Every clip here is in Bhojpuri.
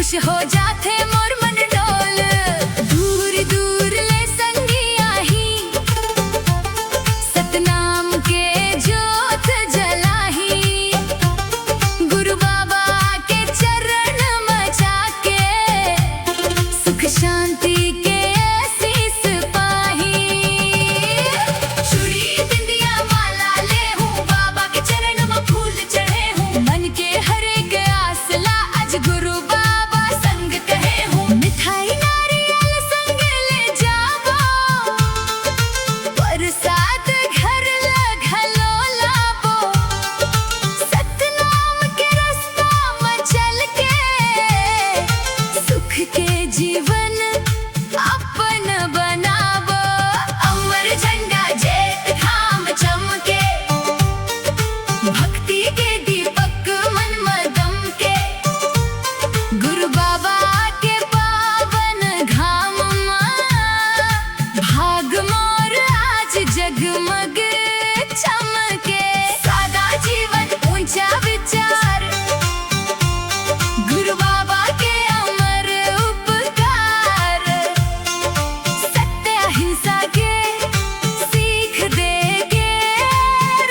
खुश हो जाते मोर मन डोल। दूर दूर ले संगिया ही सतनाम के जोत जलाही। गुरु बाबा के चरण मचा के सुख शांति के आशीष पाही। चूड़ी बिंदिया माला ले हूँ, बाबा के चरण में फूल चढ़े हूँ। मन के हरे के आसला आज गुरु बाबा संग कहे हूँ। मिठाई नारियल संग ले जाबो, प्रसाद घर घलो लाबो। सतनाम के रास्ता में चल के सुख के जीवन अपन बनाबो। अमर झंडा जेत धाम चमके, भक्ति के दीपक मन में दमके। गुरु बाबा के पावन घाम में भाग मोर आज जगमग चमके। सादा जीवन ऊंचा विचार, गुरु बाबा के अमर उपकार। सत्य अहिंसा के सीख देके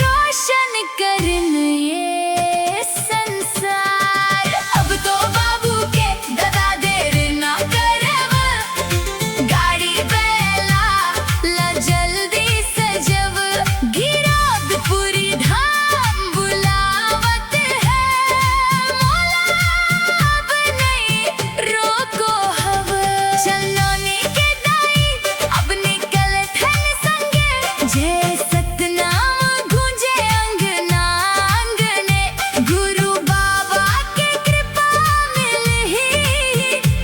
रोशन करन ये संसार। अब तो बाबू के दादा देर ना करब, गाड़ी बैला ला जल्दी सजब। गिराधपुरी धाम बुलावत है, मोला अब नहीं रोको हव। चलनौनी के दाई अब निकलत हन संगे, जय सतनाम गूंजे अंगना आंगने। गुरु बाबा के कृपा मिलही,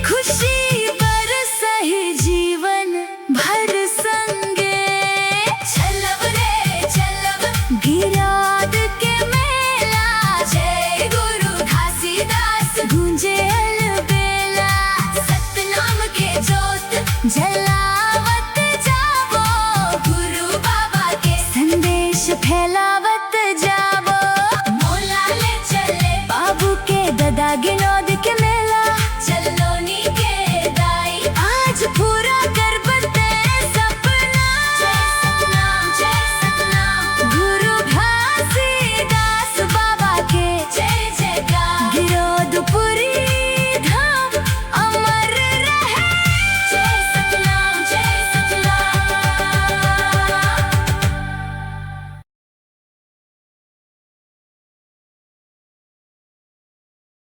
खुशी बरसही जीवन भर संगे। चलब रे चलब गिराध के मेला, जय गुरु घासीदास गूंजे अलबेला। सतनाम के जोत जलावत जाबो, गुरु बाबा के संदेश फैलावत जाबो। मोला ले चले बाबू के दादा गिन